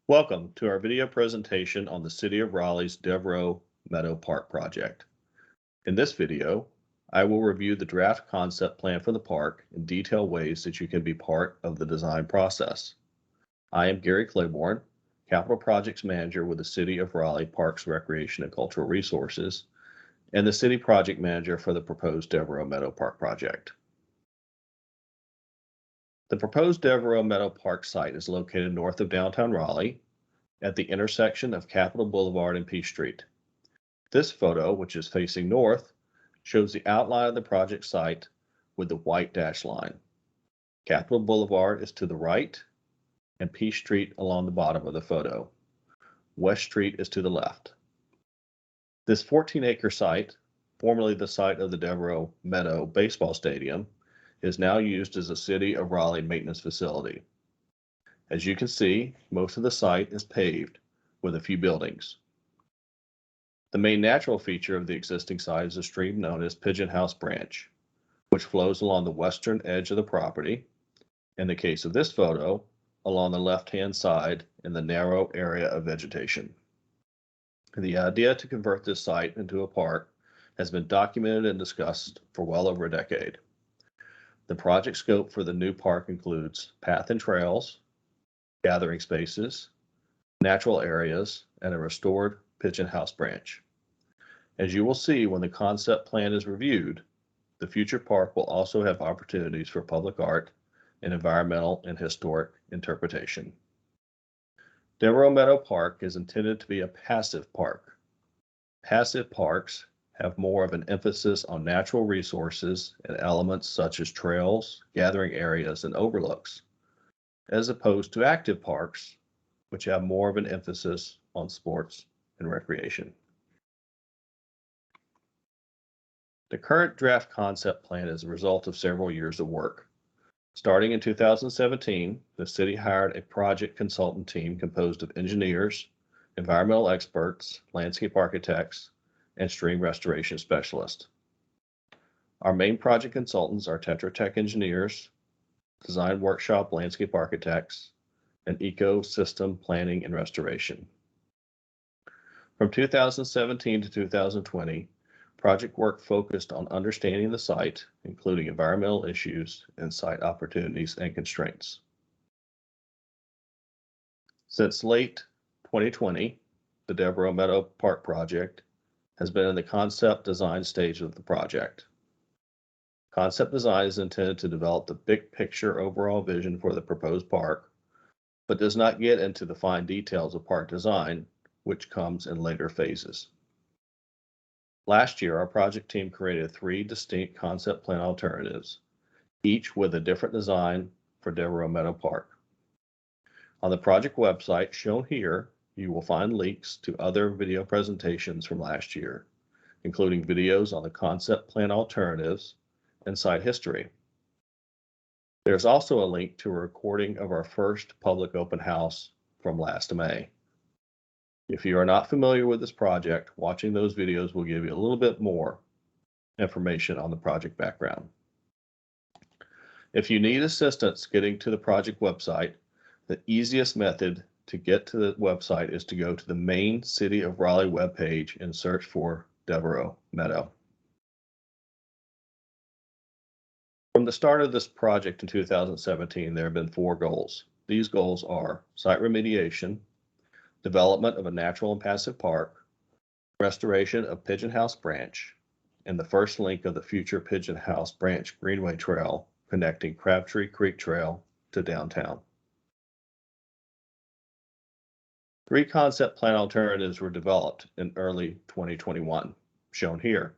Welcome to our video presentation on the City of Raleigh's Devereux Meadow Park project. In this video, I will review the draft concept plan for the park and detail ways that you can be part of the design process. I am Gary Claiborne, Capital Projects Manager with the City of Raleigh Parks, Recreation, and Cultural Resources, and the City Project Manager for the proposed Devereux Meadow Park project. The proposed Devereux Meadow Park site is located north of downtown Raleigh, at the intersection of Capitol Boulevard and Peace Street. This photo, which is facing north, shows the outline of the project site with the white dashed line. Capitol Boulevard is to the right and Peace Street along the bottom of the photo. West Street is to the left. This 14-acre site, formerly the site of the Devereux Meadow Baseball Stadium, is now used as a City of Raleigh maintenance facility. As you can see, most of the site is paved with a few buildings. The main natural feature of the existing site is a stream known as Pigeon House Branch, which flows along the western edge of the property. In the case of this photo, along the left-hand side in the narrow area of vegetation. The idea to convert this site into a park has been documented and discussed for well over a decade. The project scope for the new park includes path and trails, gathering spaces, natural areas, and a restored Pigeon House Branch. As you will see when the concept plan is reviewed, the future park will also have opportunities for public art and environmental and historic interpretation. Devereux Meadow Park is intended to be a passive park. Passive parks have more of an emphasis on natural resources and elements such as trails, gathering areas, and overlooks, as opposed to active parks, which have more of an emphasis on sports and recreation. The current draft concept plan is a result of several years of work. Starting in 2017, the city hired a project consultant team composed of engineers, environmental experts, landscape architects, and stream restoration specialists. Our main project consultants are Tetra Tech engineers, design workshop landscape architects, and ecosystem planning and restoration. From 2017 to 2020, project work focused on understanding the site, including environmental issues and site opportunities and constraints. Since late 2020, the Devereux Meadow Park project has been in the concept design stage of the project. Concept design is intended to develop the big picture overall vision for the proposed park, but does not get into the fine details of park design, which comes in later phases. Last year, our project team created 3 distinct concept plan alternatives, each with a different design for Devereux Meadow Park. On the project website shown here, you will find links to other video presentations from last year, including videos on the concept plan alternatives and site history. There's also a link to a recording of our first public open house from last May. If you are not familiar with this project, watching those videos will give you a little bit more information on the project background. If you need assistance getting to the project website, the easiest method to get to the website is to go to the main City of Raleigh webpage and search for Devereux Meadow. From the start of this project in 2017, there have been 4 goals. These goals are site remediation, development of a natural and passive park, restoration of Pigeon House Branch, and the first link of the future Pigeon House Branch Greenway Trail connecting Crabtree Creek Trail to downtown. 3 concept plan alternatives were developed in early 2021, shown here.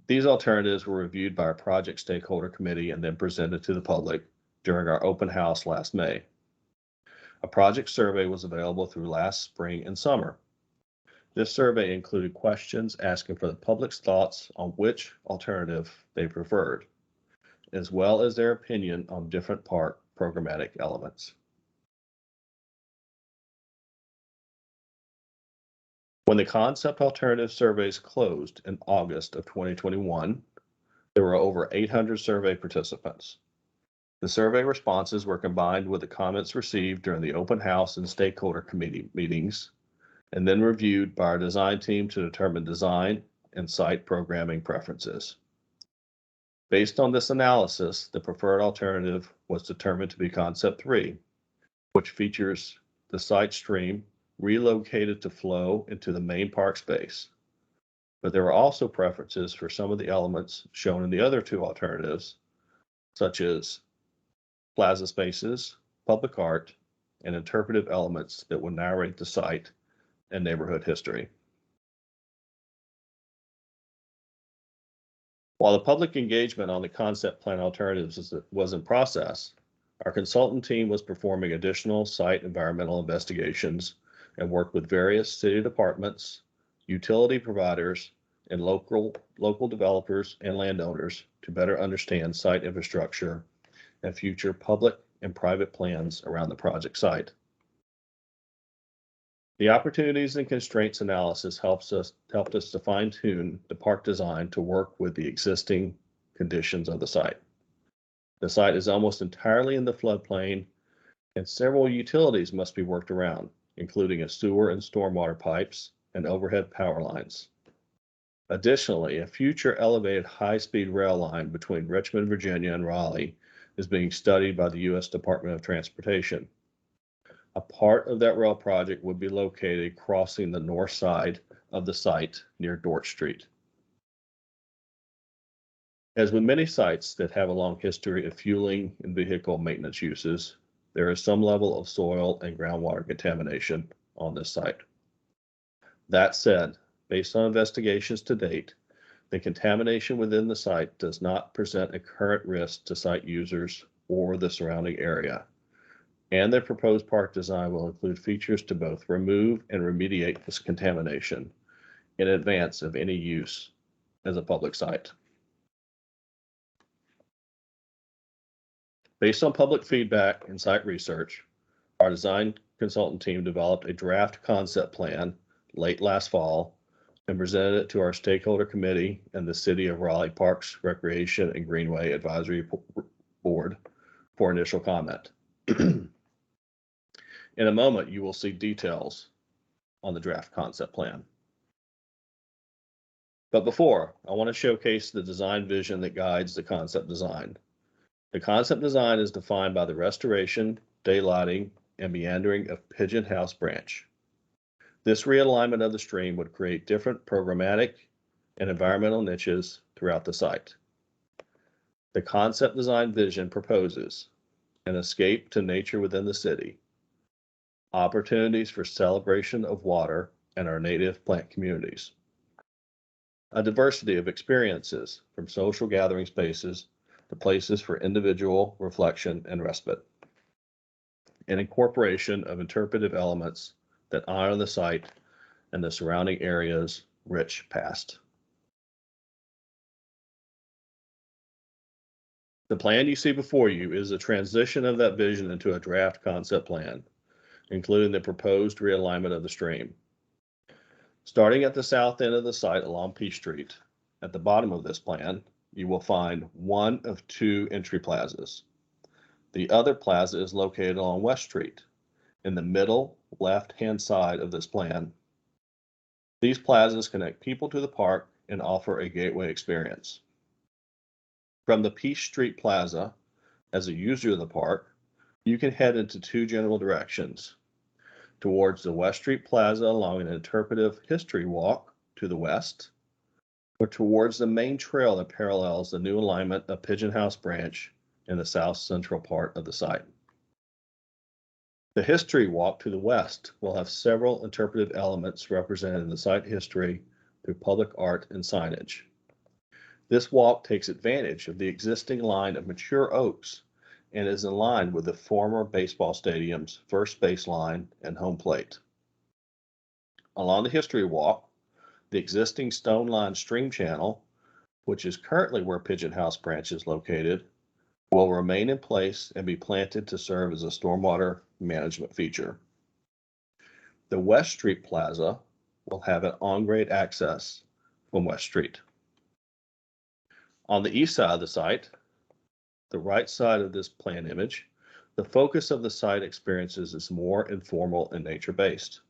These alternatives were reviewed by our project stakeholder committee and then presented to the public during our open house last May. A project survey was available through last spring and summer. This survey included questions asking for the public's thoughts on which alternative they preferred, as well as their opinion on different park programmatic elements. When the concept alternative surveys closed in August of 2021, there were over 800 survey participants. The survey responses were combined with the comments received during the open house and stakeholder committee meetings, and then reviewed by our design team to determine design and site programming preferences. Based on this analysis, the preferred alternative was determined to be Concept 3, which features the site stream relocated to flow into the main park space. But there were also preferences for some of the elements shown in the other two alternatives, such as plaza spaces, public art, and interpretive elements that would narrate the site and neighborhood history. While the public engagement on the concept plan alternatives was in process, our consultant team was performing additional site environmental investigations and worked with various city departments, utility providers, and local developers and landowners to better understand site infrastructure and future public and private plans around the project site. The opportunities and constraints analysis helped us to fine-tune the park design to work with the existing conditions of the site. The site is almost entirely in the floodplain, and several utilities must be worked around, including a sewer and stormwater pipes and overhead power lines. Additionally, a future elevated high-speed rail line between Richmond, Virginia and Raleigh is being studied by the U.S. Department of Transportation. A part of that rail project would be located crossing the north side of the site near Dort Street. As with many sites that have a long history of fueling and vehicle maintenance uses, there is some level of soil and groundwater contamination on this site. That said, based on investigations to date, the contamination within the site does not present a current risk to site users or the surrounding area, and the proposed park design will include features to both remove and remediate this contamination in advance of any use as a public site. Based on public feedback and site research, our design consultant team developed a draft concept plan late last fall and presented it to our stakeholder committee and the City of Raleigh Parks, Recreation, and Greenway Advisory Board for initial comment. In a moment, you will see details on the draft concept plan. But before, I want to showcase the design vision that guides the concept design. The concept design is defined by the restoration, daylighting, and meandering of Pigeon House Branch. This realignment of the stream would create different programmatic and environmental niches throughout the site. The concept design vision proposes an escape to nature within the city, opportunities for celebration of water and our native plant communities, a diversity of experiences from social gathering spaces to places for individual reflection and respite, an incorporation of interpretive elements that honor the site and the surrounding area's rich past. The plan you see before you is a transition of that vision into a draft concept plan, including the proposed realignment of the stream. Starting at the south end of the site along P Street, at the bottom of this plan, you will find one of two entry plazas. The other plaza is located along West Street, in the middle left-hand side of this plan. These plazas connect people to the park and offer a gateway experience. From the Peace Street Plaza, as a user of the park, you can head into two general directions: towards the West Street Plaza along an interpretive history walk to the west, or towards the main trail that parallels the new alignment of Pigeon House Branch in the south central part of the site. The history walk to the west will have several interpretive elements representing the site history through public art and signage. This walk takes advantage of the existing line of mature oaks and is in line with the former baseball stadium's first baseline and home plate. Along the history walk, the existing stone-lined stream channel, which is currently where Pigeon House Branch is located, will remain in place and be planted to serve as a stormwater management feature. The West Street Plaza will have an on-grade access from West Street. On the east side of the site, the right side of this plan image, the focus of the site experiences is more informal and nature-based.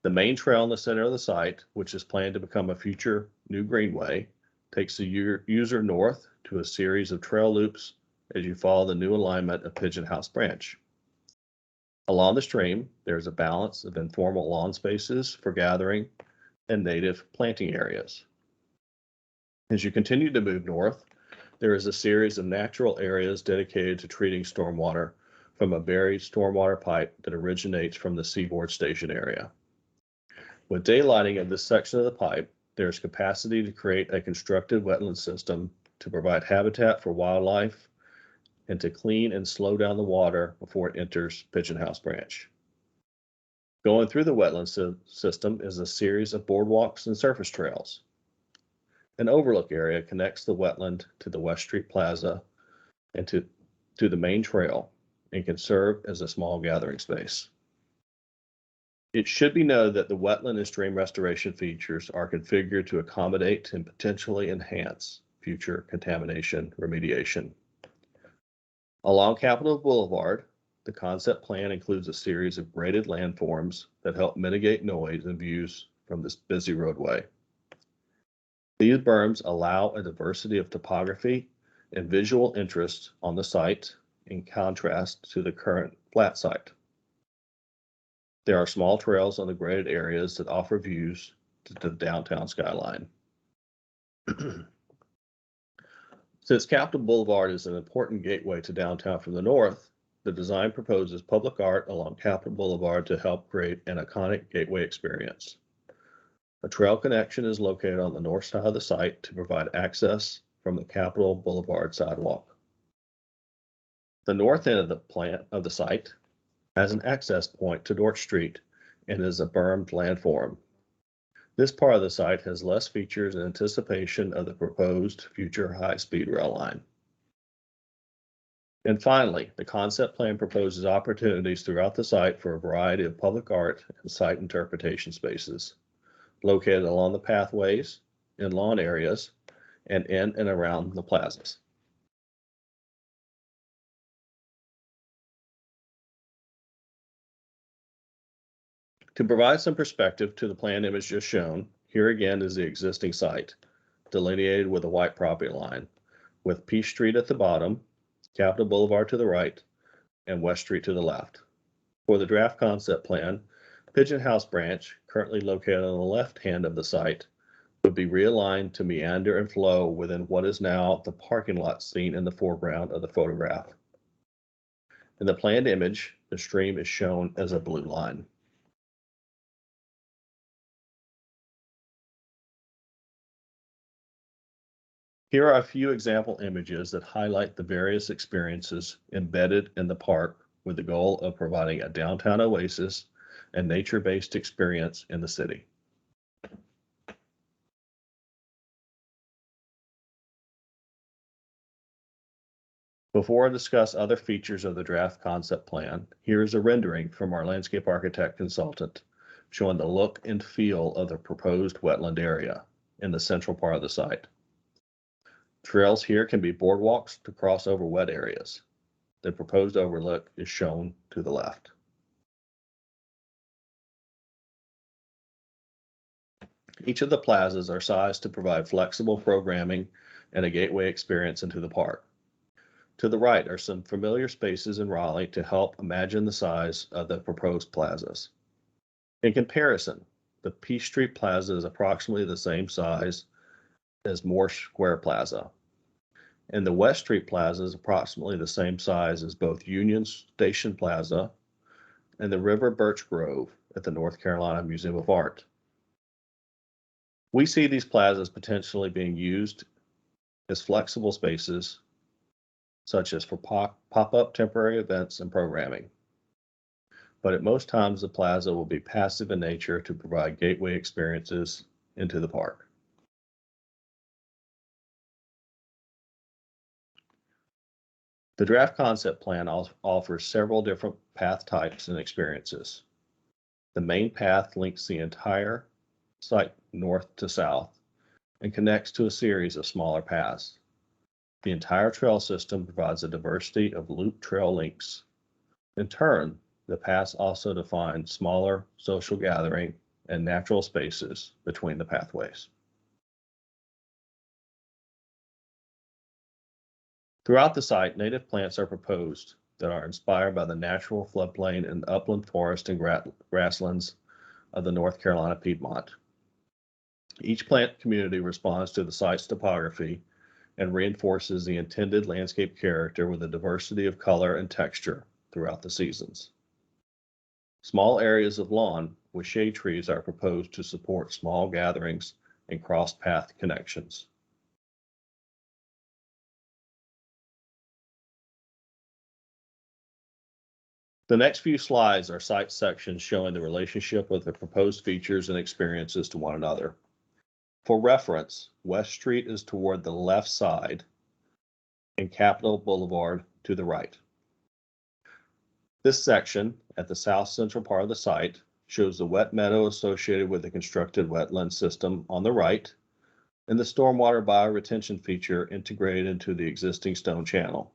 The main trail in the center of the site, which is planned to become a future new greenway, takes the user north to a series of trail loops as you follow the new alignment of Pigeon House Branch. Along the stream, there is a balance of informal lawn spaces for gathering and native planting areas. As you continue to move north, there is a series of natural areas dedicated to treating stormwater from a buried stormwater pipe that originates from the Seaboard Station area. With daylighting of this section of the pipe, there is capacity to create a constructed wetland system to provide habitat for wildlife and to clean and slow down the water before it enters Pigeon House Branch. Going through the wetland system is a series of boardwalks and surface trails. An overlook area connects the wetland to the West Street Plaza and to the main trail and can serve as a small gathering space. It should be noted that the wetland and stream restoration features are configured to accommodate and potentially enhance future contamination remediation. Along Capitol Boulevard, the concept plan includes a series of graded landforms that help mitigate noise and views from this busy roadway. These berms allow a diversity of topography and visual interest on the site in contrast to the current flat site. There are small trails on the graded areas that offer views to the downtown skyline. Since Capitol Boulevard is an important gateway to downtown from the north, the design proposes public art along Capitol Boulevard to help create an iconic gateway experience. A trail connection is located on the north side of the site to provide access from the Capitol Boulevard sidewalk. The north end of the site has an access point to Dorch Street and is a bermed landform. This part of the site has less features in anticipation of the proposed future high-speed rail line. And finally, the concept plan proposes opportunities throughout the site for a variety of public art and site interpretation spaces located along the pathways, in lawn areas, and in and around the plazas. To provide some perspective to the plan image just shown, here again is the existing site, delineated with a white property line, with Peace Street at the bottom, Capitol Boulevard to the right, and West Street to the left. For the draft concept plan, Pigeon House Branch, currently located on the left hand of the site, would be realigned to meander and flow within what is now the parking lot seen in the foreground of the photograph. In the planned image, the stream is shown as a blue line. Here are a few example images that highlight the various experiences embedded in the park with the goal of providing a downtown oasis and nature-based experience in the city. Before I discuss other features of the draft concept plan, here is a rendering from our landscape architect consultant showing the look and feel of the proposed wetland area in the central part of the site. Trails here can be boardwalks to cross over wet areas. The proposed overlook is shown to the left. Each of the plazas are sized to provide flexible programming and a gateway experience into the park. To the right are some familiar spaces in Raleigh to help imagine the size of the proposed plazas. In comparison, the Peace Street Plaza is approximately the same size as Morse Square Plaza, and the West Street Plaza is approximately the same size as both Union Station Plaza and the River Birch Grove at the North Carolina Museum of Art. We see these plazas potentially being used as flexible spaces, such as for pop-up temporary events and programming. But at most times, the plaza will be passive in nature to provide gateway experiences into the park. The draft concept plan offers several different path types and experiences. The main path links the entire site north to south and connects to a series of smaller paths. The entire trail system provides a diversity of loop trail links. In turn, the paths also define smaller social gathering and natural spaces between the pathways. Throughout the site, native plants are proposed that are inspired by the natural floodplain and upland forest and grasslands of the North Carolina Piedmont. Each plant community responds to the site's topography and reinforces the intended landscape character with a diversity of color and texture throughout the seasons. Small areas of lawn with shade trees are proposed to support small gatherings and cross-path connections. The next few slides are site sections showing the relationship of the proposed features and experiences to one another. For reference, West Street is toward the left side and Capitol Boulevard to the right. This section at the south central part of the site shows the wet meadow associated with the constructed wetland system on the right and the stormwater bioretention feature integrated into the existing stone channel.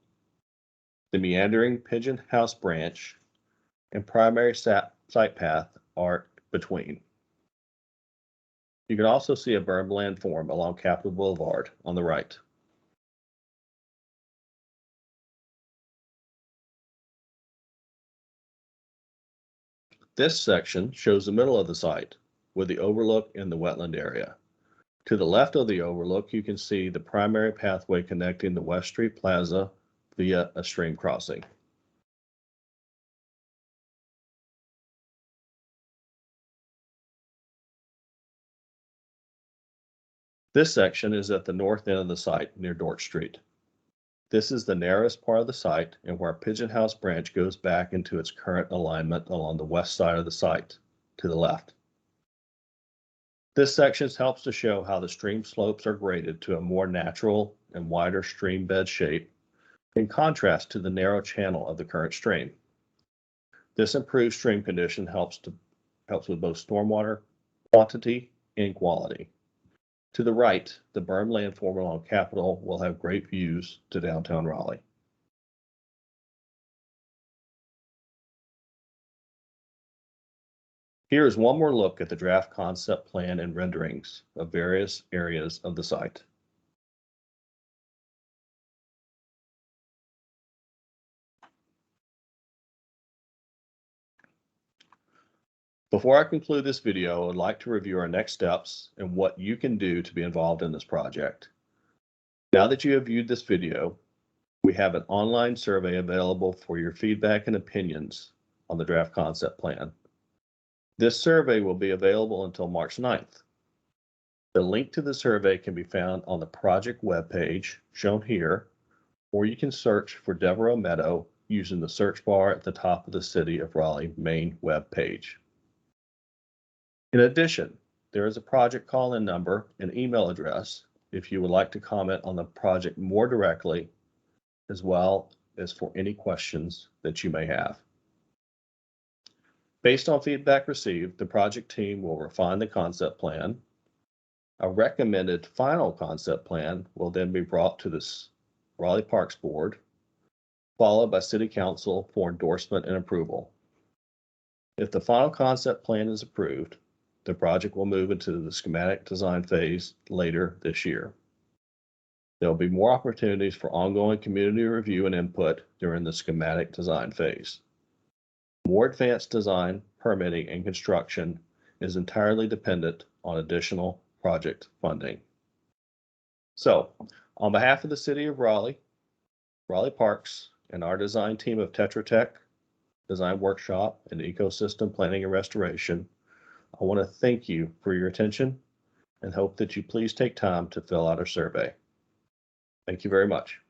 The meandering Pigeon House branch and primary site path are between. You can also see a berm landform along Capitol Boulevard on the right. This section shows the middle of the site with the overlook in the wetland area. To the left of the overlook, you can see the primary pathway connecting the West Street Plaza via a stream crossing. This section is at the north end of the site near Dorch Street. This is the narrowest part of the site and where Pigeon House branch goes back into its current alignment along the west side of the site to the left. This section helps to show how the stream slopes are graded to a more natural and wider stream bed shape in contrast to the narrow channel of the current stream. This improved stream condition helps with both stormwater quantity and quality. To the right, the berm landform along Capitol will have great views to downtown Raleigh. Here is one more look at the draft concept plan and renderings of various areas of the site. Before I conclude this video, I would like to review our next steps and what you can do to be involved in this project. Now that you have viewed this video, we have an online survey available for your feedback and opinions on the draft concept plan. This survey will be available until March 9th. The link to the survey can be found on the project webpage shown here, or you can search for Devereux Meadow using the search bar at the top of the City of Raleigh main web page. In addition, there is a project call-in number and email address if you would like to comment on the project more directly, as well as for any questions that you may have. Based on feedback received, the project team will refine the concept plan. A recommended final concept plan will then be brought to the Raleigh Parks Board, followed by City Council for endorsement and approval. If the final concept plan is approved, the project will move into the schematic design phase later this year. There will be more opportunities for ongoing community review and input during the schematic design phase. More advanced design, permitting, and construction is entirely dependent on additional project funding. So, on behalf of the City of Raleigh, Raleigh Parks, and our design team of Tetra Tech, Design Workshop, and Ecosystem Planning and Restoration, I want to thank you for your attention and hope that you please take time to fill out our survey. Thank you very much.